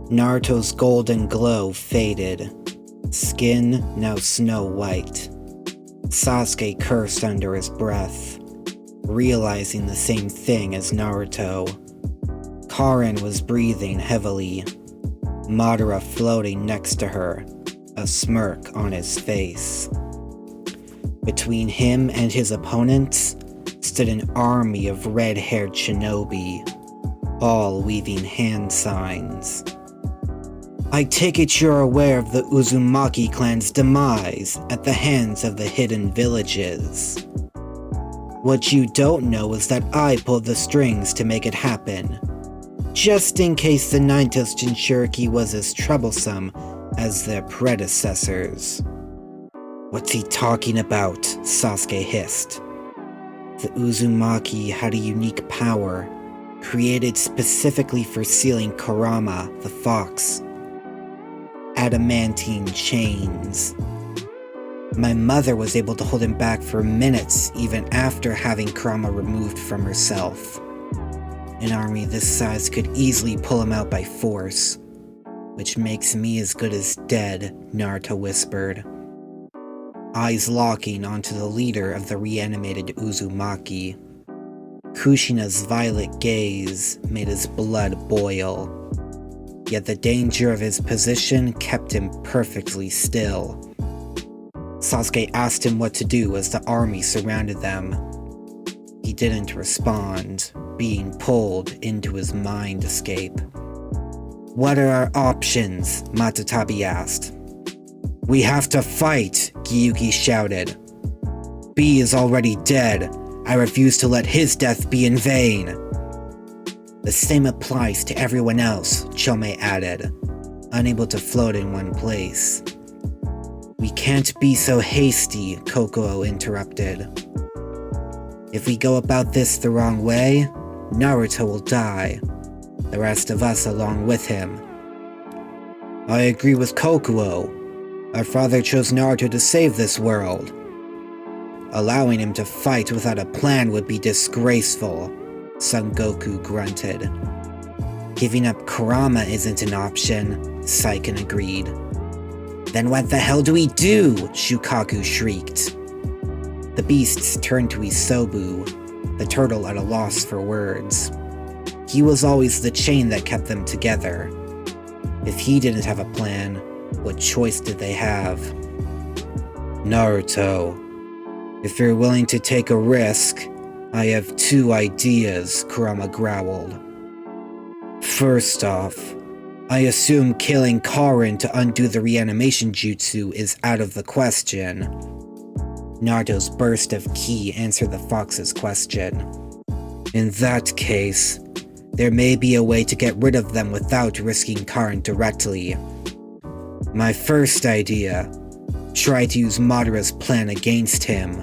Naruto's golden glow faded, skin now snow white. Sasuke cursed under his breath, realizing the same thing as Naruto. Karin was breathing heavily, Madara floating next to her, a smirk on his face. Between him and his opponents stood an army of red-haired shinobi, all weaving hand signs. I take it you're aware of the Uzumaki clan's demise at the hands of the hidden villages. What you don't know is that I pulled the strings to make it happen, just in case the Ninetales Jinchuriki was as troublesome as their predecessors. What's he talking about? Sasuke hissed. The Uzumaki had a unique power, created specifically for sealing Kurama, the fox. Adamantine chains. My mother was able to hold him back for minutes even after having Kurama removed from herself. An army this size could easily pull him out by force, which makes me as good as dead, Naruto whispered, eyes locking onto the leader of the reanimated Uzumaki. Kushina's violet gaze made his blood boil. Yet the danger of his position kept him perfectly still. Sasuke asked him what to do as the army surrounded them. He didn't respond, being pulled into his mind escape. What are our options? Matatabi asked. We have to fight, Gyuki shouted. B is already dead. I refuse to let his death be in vain. The same applies to everyone else, Chome added, unable to float in one place. We can't be so hasty, Kokuo interrupted. If we go about this the wrong way, Naruto will die, the rest of us along with him. I agree with Kokuo. Our father chose Naruto to save this world. Allowing him to fight without a plan would be disgraceful, Son Goku grunted. Giving up Kurama isn't an option, Saiken agreed. Then what the hell do we do? Shukaku shrieked. The beasts turned to Isobu, the turtle at a loss for words. He was always the chain that kept them together. If he didn't have a plan, what choice did they have? Naruto, if you're willing to take a risk, I have two ideas, Kurama growled. First off, I assume killing Karin to undo the reanimation jutsu is out of the question. Naruto's burst of ki answered the fox's question. In that case, there may be a way to get rid of them without risking Karin directly. My first idea, try to use Madara's plan against him.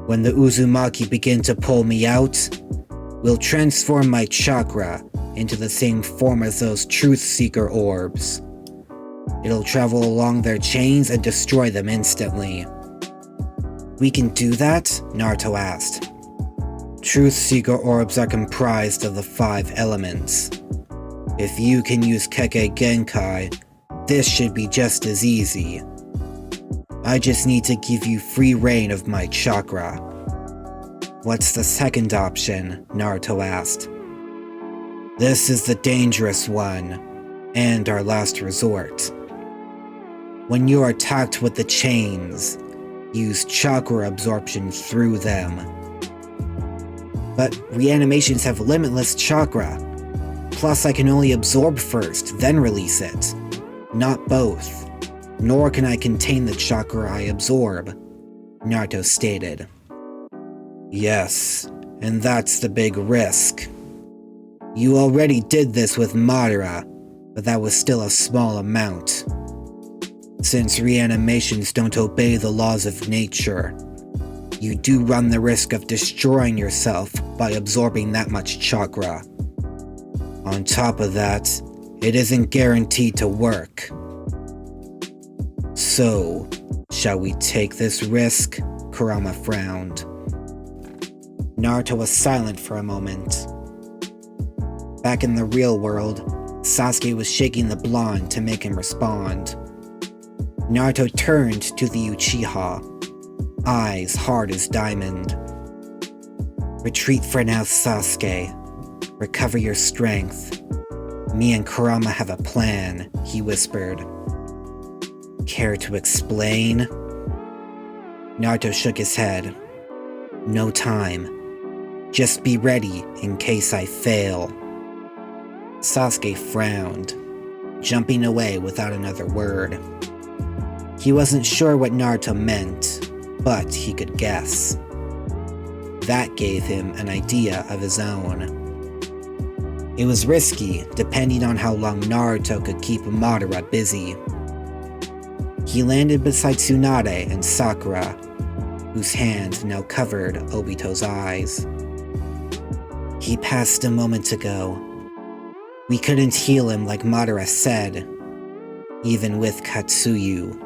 When the Uzumaki begin to pull me out, we'll transform my chakra into the same form as those Truth Seeker orbs. It'll travel along their chains and destroy them instantly. We can do that? Naruto asked. Truth Seeker orbs are comprised of the 5 elements. If you can use Kekkei Genkai, this should be just as easy. I just need to give you free reign of my chakra. What's the second option? Naruto asked. This is the dangerous one, and our last resort. When you're attacked with the chains, use chakra absorption through them. But reanimations have limitless chakra. Plus I can only absorb first, then release it. Not both. Nor can I contain the chakra I absorb, Naruto stated. Yes, and that's the big risk. You already did this with Madara, but that was still a small amount. Since reanimations don't obey the laws of nature, you do run the risk of destroying yourself by absorbing that much chakra. On top of that, it isn't guaranteed to work. So, shall we take this risk? Kurama frowned. Naruto was silent for a moment. Back in the real world, Sasuke was shaking the blonde to make him respond. Naruto turned to the Uchiha, eyes hard as diamond. Retreat for now, Sasuke. Recover your strength. Me and Kurama have a plan, he whispered. Care to explain? Naruto shook his head. No time. Just be ready in case I fail. Sasuke frowned, jumping away without another word. He wasn't sure what Naruto meant, but he could guess. That gave him an idea of his own. It was risky, depending on how long Naruto could keep Madara busy. He landed beside Tsunade and Sakura, whose hand now covered Obito's eyes. He passed a moment ago. We couldn't heal him like Madara said, even with Katsuyu.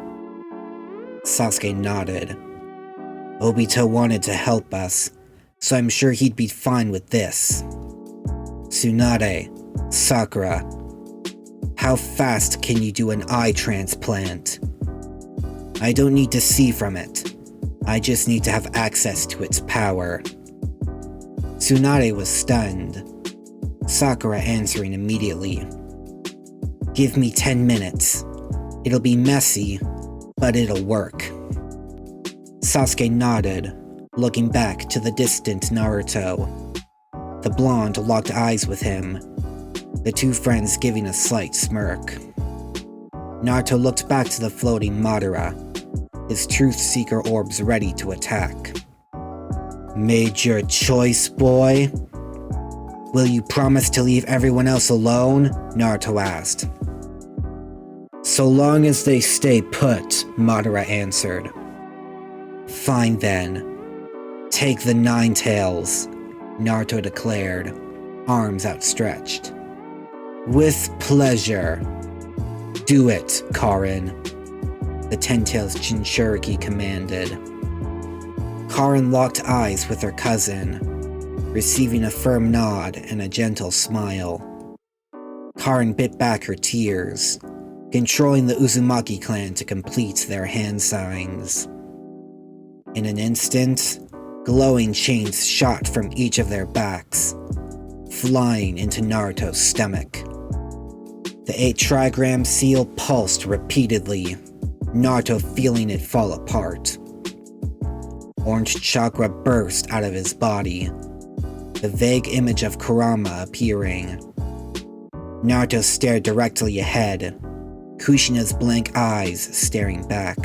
Sasuke nodded. Obito wanted to help us, so I'm sure he'd be fine with this. Tsunade, Sakura, how fast can you do an eye transplant? I don't need to see from it. I just need to have access to its power. Tsunade was stunned, Sakura answering immediately. Give me 10 minutes. It'll be messy, but it'll work. Sasuke nodded, looking back to the distant Naruto. The blonde locked eyes with him, the two friends giving a slight smirk. Naruto looked back to the floating Madara, his Truth Seeker orbs ready to attack. Made your choice, boy? Will you promise to leave everyone else alone? Naruto asked. So long as they stay put, Madara answered. Fine then. Take the 9 tails, Naruto declared, arms outstretched. With pleasure. Do it, Karin, the 10 tails Jinchuriki commanded. Karin locked eyes with her cousin, receiving a firm nod and a gentle smile. Karin bit back her tears, controlling the Uzumaki clan to complete their hand signs. In an instant, glowing chains shot from each of their backs, flying into Naruto's stomach. The 8 trigram seal pulsed repeatedly, Naruto feeling it fall apart. Orange chakra burst out of his body, the vague image of Kurama appearing. Naruto stared directly ahead, Kushina's blank eyes staring back.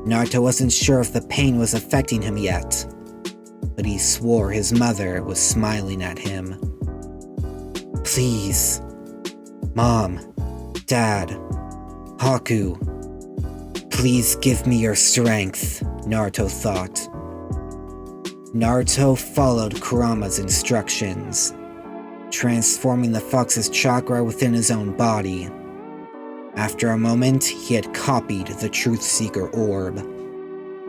Naruto wasn't sure if the pain was affecting him yet, but he swore his mother was smiling at him. Please. Mom, Dad, Haku, please give me your strength, Naruto thought. Naruto followed Kurama's instructions, transforming the fox's chakra within his own body. After a moment, he had copied the Truth Seeker orb,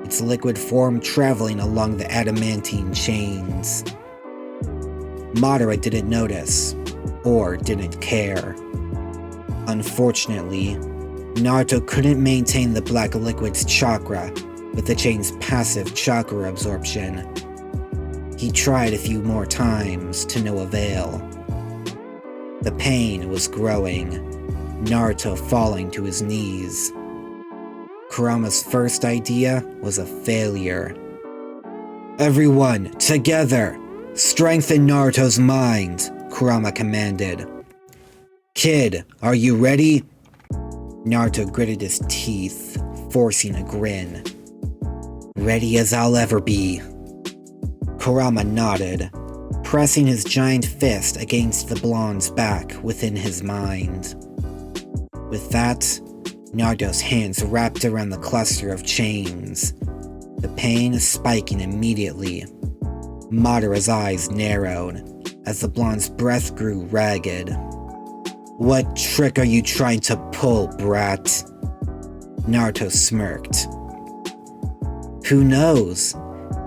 its liquid form traveling along the adamantine chains. Madara didn't notice, or didn't care. Unfortunately, Naruto couldn't maintain the black liquid's chakra with the chain's passive chakra absorption. He tried a few more times to no avail. The pain was growing, Naruto falling to his knees. Kurama's first idea was a failure. Everyone, together! Strengthen Naruto's mind, Kurama commanded. Kid, are you ready? Naruto gritted his teeth, forcing a grin. Ready as I'll ever be. Kurama nodded, pressing his giant fist against the blonde's back within his mind. With that, Naruto's hands wrapped around the cluster of chains, the pain spiking immediately. Madara's eyes narrowed as the blonde's breath grew ragged. What trick are you trying to pull, brat? Naruto smirked. Who knows?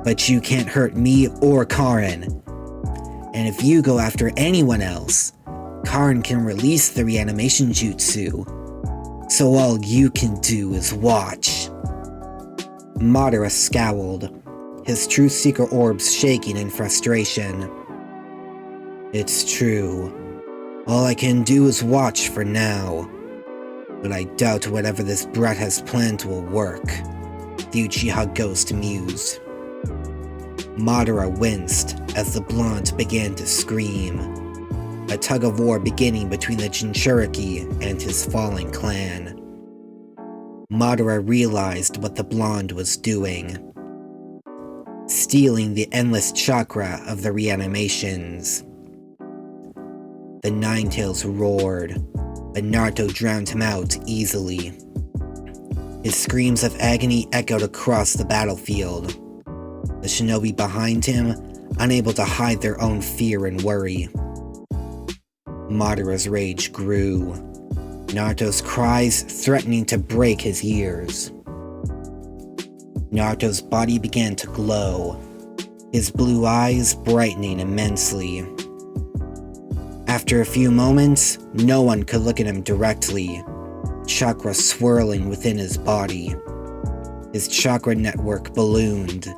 But you can't hurt me or Karin. And if you go after anyone else, Karin can release the reanimation jutsu, so all you can do is watch. Madara scowled, his truth seeker orbs shaking in frustration. It's true. All I can do is watch for now. But I doubt whatever this brat has planned will work, the Uchiha ghost mused. Madara winced as the blonde began to scream, a tug-of-war beginning between the Jinchuriki and his fallen clan. Madara realized what the blonde was doing, stealing the endless chakra of the reanimations. The Ninetales roared, but Naruto drowned him out easily. His screams of agony echoed across the battlefield, the shinobi behind him unable to hide their own fear and worry. Madara's rage grew, Naruto's cries threatening to break his ears. Naruto's body began to glow, his blue eyes brightening immensely. After a few moments, no one could look at him directly, chakra swirling within his body. His chakra network ballooned,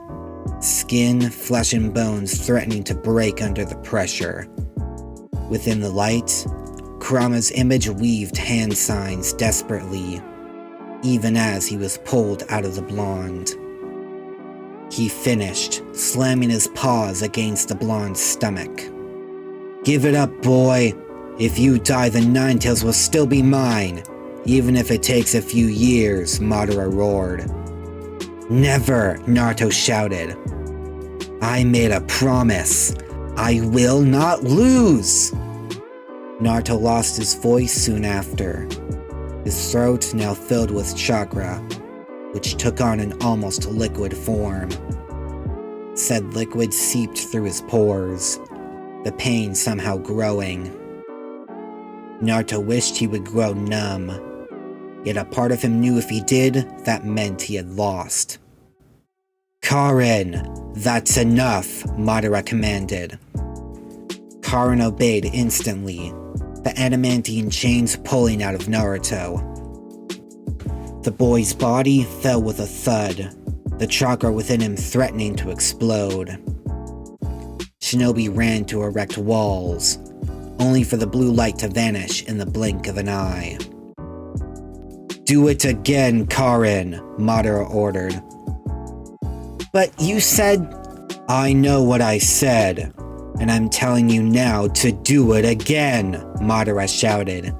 skin, flesh, and bones threatening to break under the pressure. Within the light, Kurama's image weaved hand signs desperately, even as he was pulled out of the blonde. He finished, slamming his paws against the blonde's stomach. Give it up, boy. If you die, the Ninetales will still be mine, even if it takes a few years, Madara roared. Never, Naruto shouted. I made a promise. I will not lose. Naruto lost his voice soon after, his throat now filled with chakra, which took on an almost liquid form. Said liquid seeped through his pores, the pain somehow growing. Naruto wished he would grow numb, yet a part of him knew if he did, that meant he had lost. Karin, that's enough, Madara commanded. Karin obeyed instantly, the adamantine chains pulling out of Naruto. The boy's body fell with a thud, the chakra within him threatening to explode. Shinobi ran to erect walls, only for the blue light to vanish in the blink of an eye. Do it again, Karin, Madara ordered. But you said... I know what I said, and I'm telling you now to do it again, Madara shouted,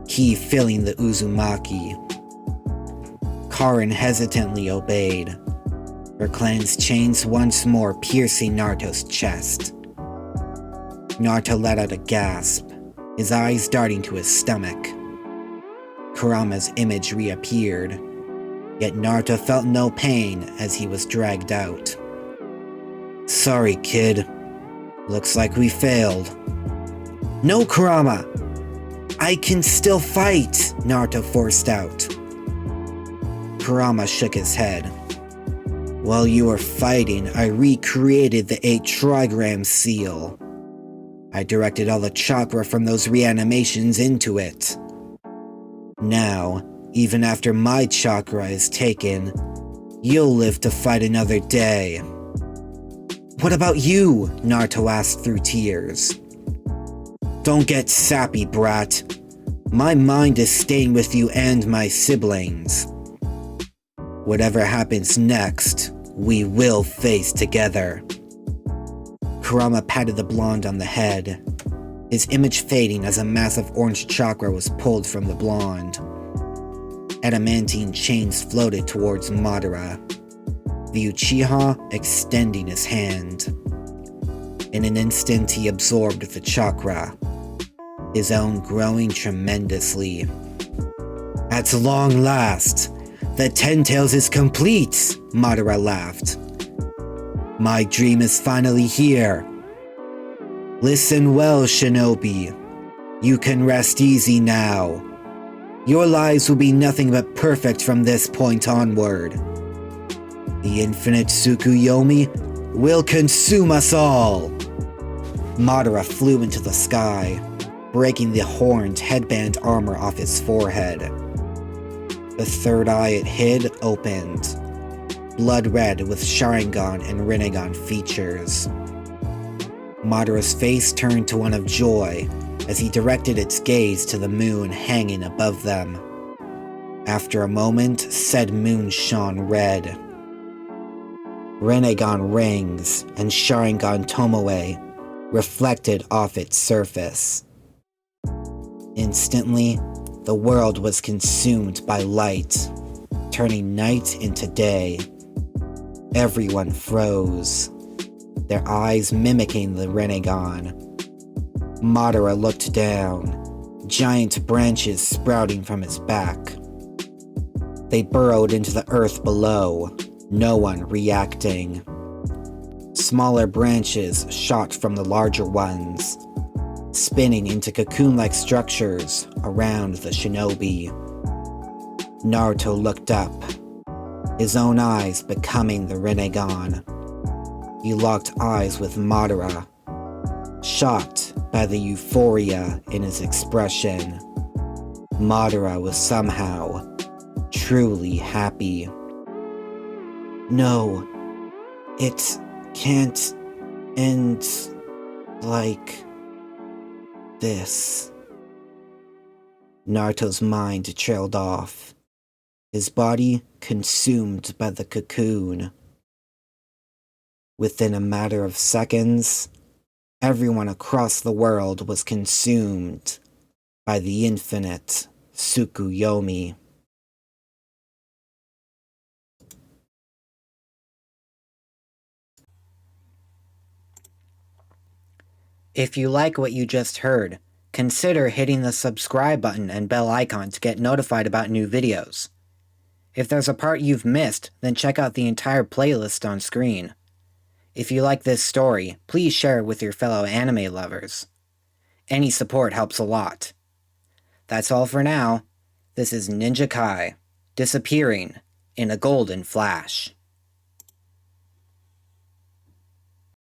he filling the Uzumaki. Karin hesitantly obeyed, her clan's chains once more piercing Naruto's chest. Naruto let out a gasp, his eyes darting to his stomach. Kurama's image reappeared, yet Naruto felt no pain as he was dragged out. Sorry, kid. Looks like we failed. No, Kurama! I can still fight, Naruto forced out. Kurama shook his head. While you were fighting, I recreated the 8 trigram seal. I directed all the chakra from those reanimations into it. Now, even after my chakra is taken, you'll live to fight another day. What about you? Naruto asked through tears. Don't get sappy, brat. My mind is staying with you and my siblings. Whatever happens next, we will face together. Kurama patted the blonde on the head, his image fading as a massive orange chakra was pulled from the blonde. Adamantine chains floated towards Madara, the Uchiha extending his hand. In an instant he absorbed the chakra, his own growing tremendously. At long last, the Ten Tails is complete, Madara laughed. My dream is finally here. Listen well, Shinobi. You can rest easy now. Your lives will be nothing but perfect from this point onward. The infinite Tsukuyomi will consume us all. Madara flew into the sky, breaking the horned headband armor off his forehead. The third eye it hid opened, blood red with Sharingan and Rinnegan features. Madara's face turned to one of joy as he directed its gaze to the moon hanging above them. After a moment, said moon shone red. Rinnegan rings and Sharingan Tomoe reflected off its surface. Instantly, the world was consumed by light, turning night into day. Everyone froze, their eyes mimicking the Rinnegan. Madara looked down, giant branches sprouting from his back. They burrowed into the earth below, no one reacting. Smaller branches shot from the larger ones, spinning into cocoon-like structures around the shinobi. Naruto looked up, his own eyes becoming the Rinnegan. He locked eyes with Madara, shocked by the euphoria in his expression. Madara was somehow truly happy. No, it can't end like this. Naruto's mind trailed off, his body consumed by the cocoon. Within a matter of seconds, everyone across the world was consumed by the infinite Tsukuyomi. If you like what you just heard, consider hitting the subscribe button and bell icon to get notified about new videos. If there's a part you've missed, then check out the entire playlist on screen. If you like this story, please share it with your fellow anime lovers. Any support helps a lot. That's all for now. This is Ninja Kai, disappearing in a golden flash.